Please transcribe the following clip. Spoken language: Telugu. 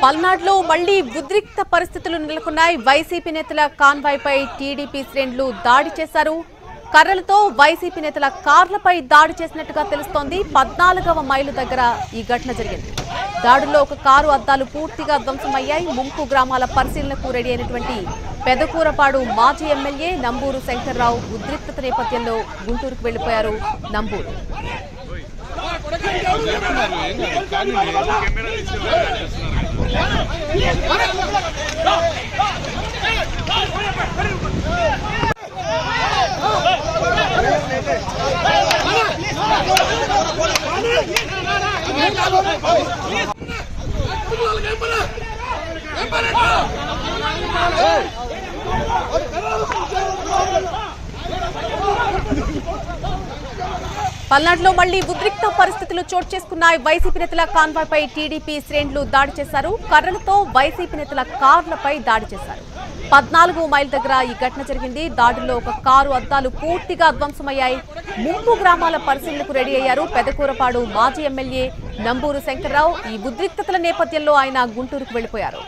పల్నాడులో మళ్లీ ఉద్రిక్త పరిస్థితులు నెలకొన్నాయి. వైసీపీ నేతల కాన్వాయ్పై టీడీపీ శ్రేణులు దాడి చేశారు. కర్రలతో వైసీపీ నేతల కార్లపై దాడి చేసినట్టుగా తెలుస్తోంది. 14వ మైలు దగ్గర ఈ ఘటన జరిగింది. దాడుల్లో ఒక కారు అద్దాలు పూర్తిగా ధ్వంసమయ్యాయి. ముంపు గ్రామాల పరిశీలనకు రెడీ అయినటువంటి పెదకూరపాడు మాజీ ఎమ్మెల్యే నంబూరు శంకర్రావు ఉద్రిక్తత నేపథ్యంలో గుంటూరుకు వెళ్లిపోయారు. నంబూరు పల్నాడులో మళ్లీ ఉద్రిక్త పరిస్థితులు చోటు చేసుకున్నాయి. వైసీపీ నేతల కాన్వాయ్పై టీడీపీ శ్రేణులు దాడి చేశారు. కర్రలతో వైసీపీ నేతల కార్లపై దాడి చేశారు. 14వ మైల్ దగ్గర ఈ ఘటన జరిగింది. దాడుల్లో ఒక కారు అద్దాలు పూర్తిగా ధ్వంసమయ్యాయి. ముంపు గ్రామాల పరిశీలనకు రెడీ అయ్యారు పెదకూరపాడు మాజీ ఎమ్మెల్యే నంబూరు శంకర్రావు. ఈ ఉద్రిక్తతల నేపథ్యంలో ఆయన గుంటూరుకు వెళ్లిపోయారు.